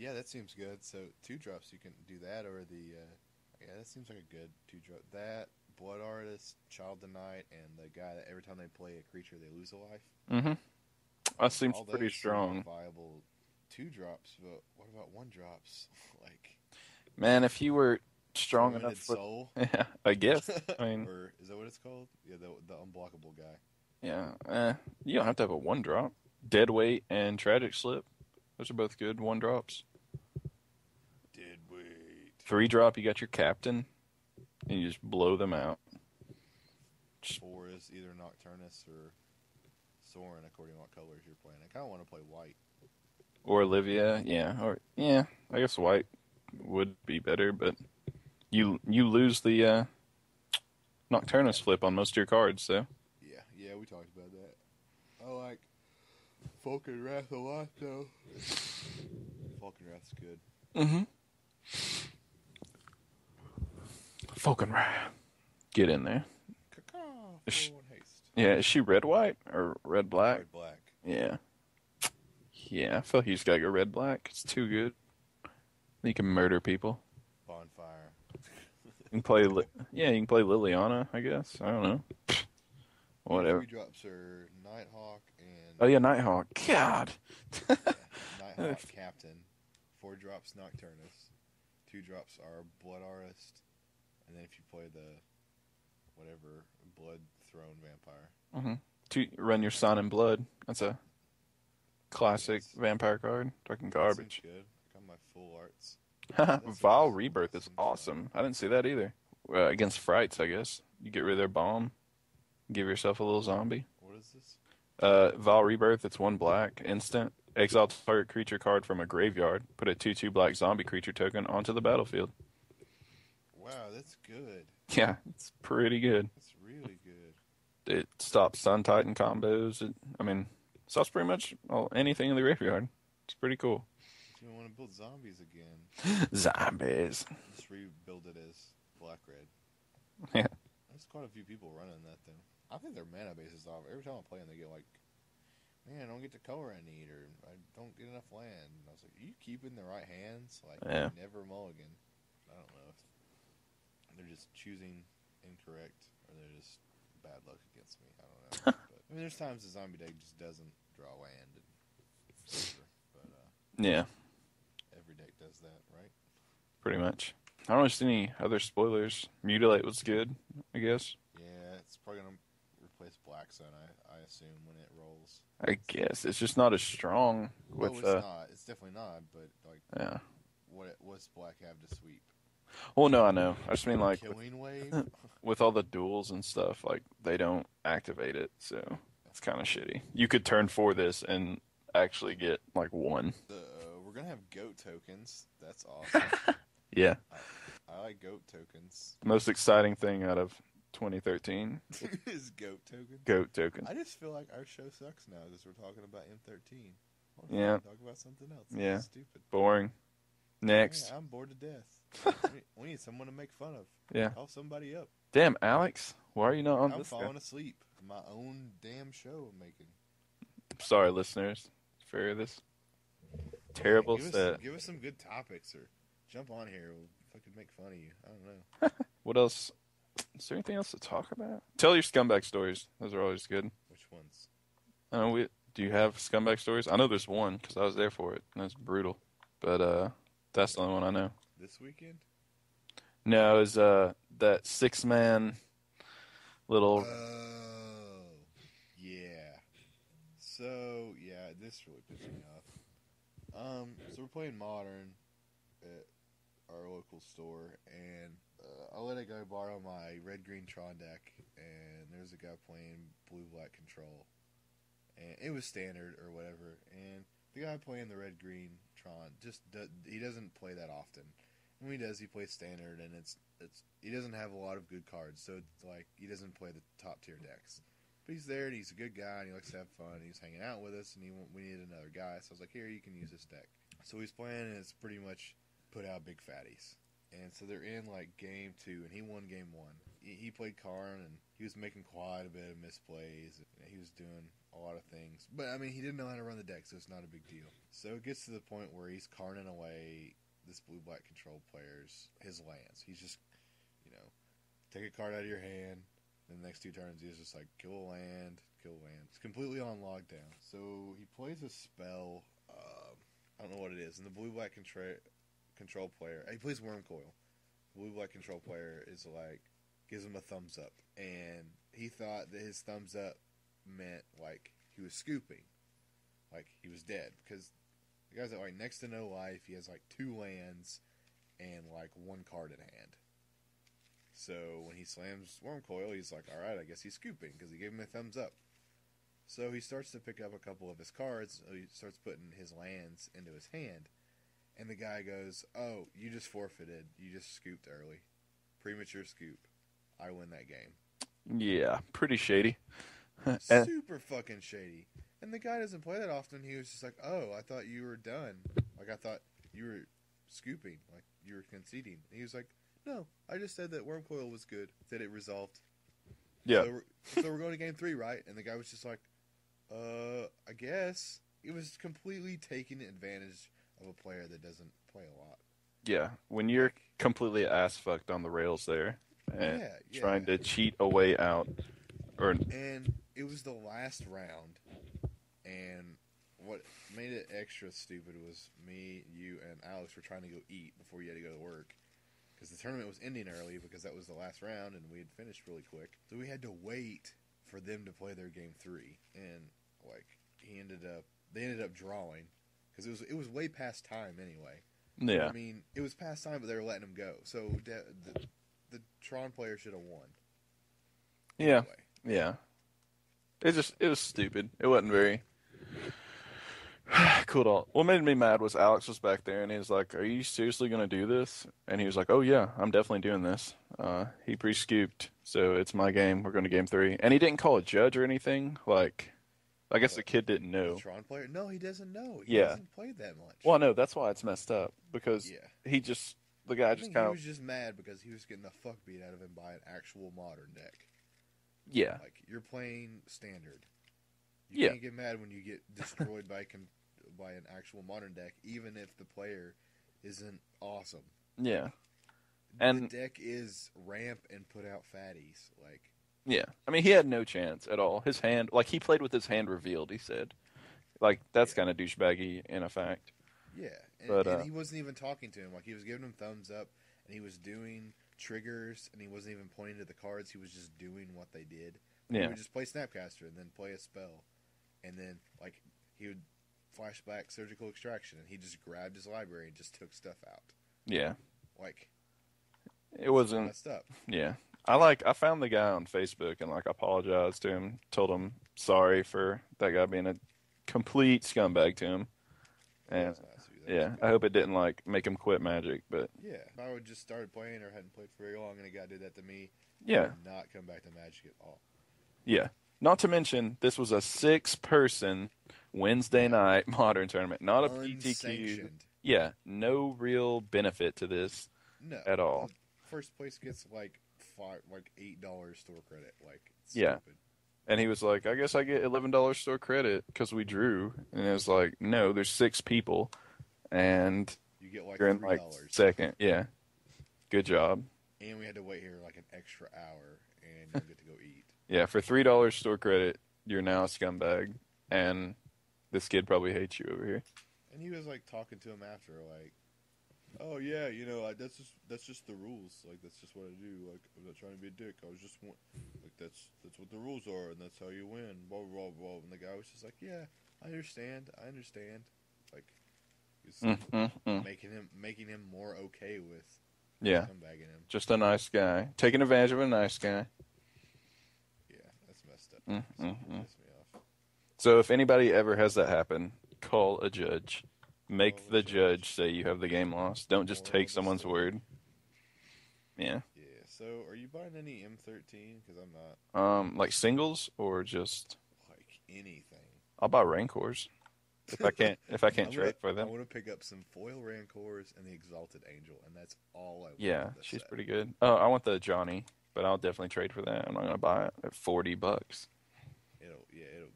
Yeah, that seems good. So 2 drops, you can do that, or the yeah, that seems like a good 2 drop. That Blood Artist, Child of the Night, and the guy that every time they play a creature, they lose a life. Mm-hmm. That seems All pretty those seem like strong. viable 2 drops. But what about 1 drops? Like Man, if you were strong Tormented enough with, Soul, yeah, I guess. I mean, or is that what it's called? Yeah, the unblockable guy. yeah, you don't have to have a one drop. Dead weight and tragic slip. Those are both good one drops. Did wait. 3 drop, you got your captain, and you just blow them out. Just, 4 is either Nocturnus or Soren, according to what colors you're playing. I kind of want to play white. or Olivia, yeah, or yeah. I guess white would be better, but you lose the Nocturnus Yeah, flip on most of your cards, so yeah, we talked about that. I like Falcon Wrath a lot, though. Falcon Wrath's good. mm-hmm. Falcon get in there. Caw, Is she, 4-1 haste. yeah, is she red white or red black? Red black. Yeah, yeah. I feel like you just gotta go red black. It's too good. You can murder people. Bonfire. You can play, yeah, you can play Liliana. I guess I don't know. Your Whatever. 3 drops are Nighthawk Oh and yeah, Nighthawk. God. yeah, Nighthawk Captain. 4 drops Nocturnus. 2 drops are Blood Artist, and then if you play the whatever Blood Throne Vampire. hmm To run your Sun and Blood. That's a classic Yes, vampire card. Fucking that seems garbage. good. I got my full arts. That seems Vile Rebirth that is seems fun. awesome. I didn't see that either. Against Frights, I guess. You get rid of their bomb, give yourself a little zombie. What is this? Vile Rebirth, it's 1 black, instant. Exile target creature card from a graveyard. Put a 2/2 black zombie creature token onto the battlefield. Wow, that's good. Yeah, it's pretty good. That's really good. It stops Sun Titan combos. I mean, stops pretty much anything in the graveyard. It's pretty cool. If you want to build zombies again, Zombies. just rebuild it as black red. Yeah. There's quite a few people running that though. I think their mana base is off. Every time I play them, they get like, man, I don't get the color I need, or I don't get enough land. And I was like, are you keeping the right hands? Like, Yeah. never mulligan. I don't know if they're just choosing incorrect, or they're just bad luck against me. I don't know. But I mean, there's times the zombie deck just doesn't draw land, and whatever. But Yeah, every deck does that, right? pretty much. I don't see any other spoilers. Mutilate was good, I guess. Yeah, it's probably gonna replace Black Sun. I assume when it rolls. I guess it's just not as strong Oh, with it's not. It's definitely not. But like, yeah. what's Black have to sweep? Well, no, I know. I just mean like Killing Wave. with all the duels and stuff, like they don't activate it, so it's kind of shitty. You could turn for this and actually get like one. We're gonna have goat tokens. That's awesome. Yeah, I like goat tokens. most exciting thing out of 2013, Is goat tokens. goat token. I just feel like our show sucks now because we're talking about M13. What if Yeah. we talk about something else? This Yeah. is stupid. Boring. Next. Yeah, I'm bored to death. We need someone to make fun of. Yeah. Call somebody up. Damn, Alex, why are you not on I'm this guy? falling asleep. My own damn show I'm making. Sorry, listeners, for this terrible Give us, set. give us some good topics or jump on here. We'll fucking make fun of you. I don't know. What else? Is there anything else to talk about? Tell your scumbag stories. Those are always good. Which ones? Do you have scumbag stories? I know there's one because I was there for it, and it's brutal. But that's the only one I know. This weekend? No, it was that 6-man little. Oh, yeah. So, yeah, this really pissed me off. So we're playing Modern at our local store, and I let a guy borrow my red-green Tron deck, and there's a guy playing blue-black Control. And it was standard or whatever, and the guy playing the red-green Tron he doesn't play that often. And when he does, he plays standard, and it's he doesn't have a lot of good cards, so it's like he doesn't play the top tier decks. But he's there, and he's a good guy, and he likes to have fun. And he's hanging out with us, and we needed another guy, so I was like, here, you can use this deck. So he's playing, and it's pretty much put out big fatties. And so they're in like game 2, and he won game 1. He played Karn, and he was making quite a bit of misplays. And he was doing a lot of things. But I mean, he didn't know how to run the deck, so it's not a big deal. So it gets to the point where he's carting away this blue black control player's his lands. He's just, you know, take a card out of your hand. Then the next 2 turns, he's just like kill a land, kill a land. It's completely on lockdown. So he plays a spell. I don't know what it is. And the blue black control player, he plays Worm Coil. Blue black control player is like gives him a thumbs up, and he thought that his thumbs up meant like he was scooping, like he was dead, because the guy's at like next to no life. He has like 2 lands and like 1 card in hand. So when he slams Worm Coil, he's like, all right, I guess he's scooping because he gave him a thumbs up. So he starts to pick up a couple of his cards. He starts putting his lands into his hand. And the guy goes, oh, you just forfeited. You just scooped early. Premature scoop. I win that game. Yeah, pretty shady. Super fucking shady. And the guy doesn't play that often. He was just like, oh, I thought you were done. Like, I thought you were scooping. Like, you were conceding. And he was like, no, I just said that Worm Coil was good. That it resolved. Yeah. So we're going to game 3, right? And the guy was just like, I guess. He was completely taking advantage of a player that doesn't play a lot. Yeah, when you're completely ass fucked on the rails there and Yeah. trying to cheat a way out, and it was the last round, and what made it extra stupid was me, you, and Alex were trying to go eat before you had to go to work because the tournament was ending early because that was the last round and we had finished really quick, so we had to wait for them to play their game 3, and like they ended up drawing. Because it was way past time anyway. yeah, I mean, it was past time, but they were letting him go. So the Tron player should have won. yeah, Anyway. yeah. It was stupid. It wasn't very cool at all. What made me mad was Alex was back there and he was like, "Are you seriously gonna do this?" And he was like, "Oh yeah, I'm definitely doing this." He pre-scooped, so it's my game. We're going to game 3, and he didn't call a judge or anything. Like, I guess the kid didn't know. The Tron player? No, he doesn't know. He Yeah. hasn't played that much. Well, no, that's why it's messed up because Yeah. the guy I just think kind he of was just mad because he was getting the fuck beat out of him by an actual modern deck. yeah. Like, you're playing standard. You Yeah. can't get mad when you get destroyed by an actual modern deck, even if the player isn't awesome. Yeah. The And deck is ramp and put out fatties. Like, yeah, I mean, he had no chance at all. His hand, like, he played with his hand revealed, he said. Like, that's kind of douchebaggy in effect. yeah, But, and he wasn't even talking to him. Like, he was giving him thumbs up, and he was doing triggers, and he wasn't even pointing to the cards. He was just doing what they did. He Yeah. would just play Snapcaster and then play a spell, and then like he would flashback Surgical Extraction, and he just grabbed his library and just took stuff out. Yeah. Like, It wasn't, messed up. yeah. I found the guy on Facebook and, like, apologized to him, told him sorry for that guy being a complete scumbag to him. And, That's nice of you. That yeah, was I hope it didn't, like, make him quit Magic, but, good. Yeah, if I would just started playing or hadn't played for very long, and a guy did that to me, I yeah, would not come back to Magic at all. yeah. Not to mention, this was a 6-person Wednesday night Modern tournament, not a PTQ. Unsanctioned. Yeah, no real benefit to this No, at all. First place gets like $8 store credit. Like, it's Yeah. stupid. And he was like, I guess I get $11 store credit because we drew. And it was like, no, there's 6 people. And You get like you're in, like, $3, second. Yeah. Good job. and we had to wait here like an extra hour, and you don't get to go eat. Yeah, for $3 store credit, you're now a scumbag. And this kid probably hates you over here. And he was like talking to him after, like, "Oh yeah, you know, that's just the rules. Like, that's just what I do. Like, I'm not trying to be a dick. I was just like that's what the rules are, and that's how you win." Blah blah blah. And the guy was just like, "Yeah, I understand. Like, he's making him more okay with Yeah. scumbagging him. Just a nice guy. Taking advantage of a nice guy. Yeah, that's messed up. Mm, That mm, mm. pissed me off. So if anybody ever has that happen, call a judge. Make Call a the judge. judge say you have the game lost. Don't just Moral take of the someone's story. word. Yeah. Yeah. So, are you buying any M13? Because I'm not. Like singles or just Like anything. I'll buy Rancors if I can't trade for I them. want to pick up some foil Rancors and the Exalted Angel, and that's all I want. Yeah, for this she's set. pretty good. Oh, I want the Johnny, but I'll definitely trade for that. I'm not gonna buy it at $40. it'll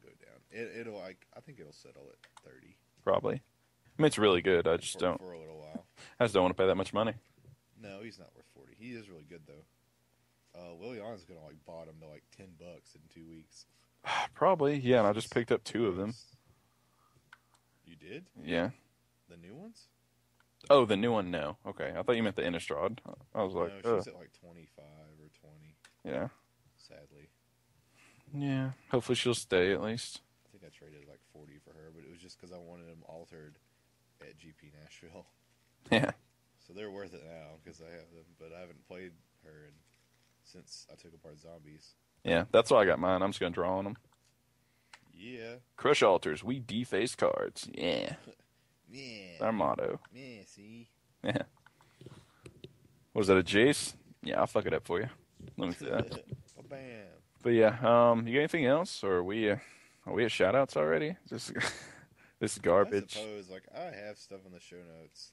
go down. It'll like I think it'll settle at 30 Probably. I mean, it's really good. I just don't. for a little while. I just don't want to pay that much money. No, he's not worth 40. He is really good though. Liliana's gonna like bottom to like $10 in 2 weeks. Probably. Yeah, and I just picked up two of them. You did? Yeah. The new ones? Oh, the new one? No. Okay. I thought you meant the Innistrad. I was like, No, she's at like 25 or 20. Yeah. Sadly. Yeah. Hopefully she'll stay at least. I think I traded like 40 for her, but it was just because I wanted them altered at GP Nashville. Yeah. So they're worth it now because I have them, but I haven't played her since I took apart zombies. Yeah, that's why I got mine. I'm just going to draw on them. Yeah. Crush altars. We deface cards. Yeah. Yeah. Our motto. Yeah, see? Yeah. Was that a Jace? Yeah, I'll fuck it up for you. Let me see that. Bam. But yeah, you got anything else? Or are we at shoutouts already? This garbage. I suppose, like, I have stuff in the show notes.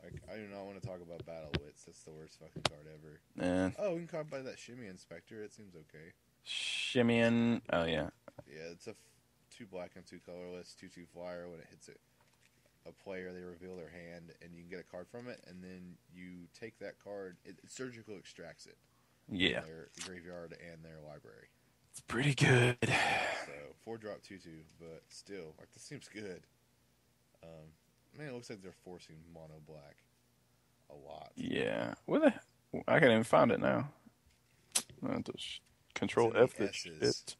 Like, I do not want to talk about Battle Wits. That's the worst fucking card ever. And Oh, we can call by that Shimmy Inspector. It seems okay. Shimmyin. Oh, yeah. Yeah, it's a 2 black and 2 colorless, 2/2 flyer. When it hits a player, they reveal their hand, and you can get a card from it, and then you take that card. It surgical extracts it. Yeah. From their graveyard and their library. It's pretty good. So 4-drop 2/2, but still, like, this seems good. Man, it looks like they're forcing mono black a lot. Yeah. I can't even find it now. Control F this shit.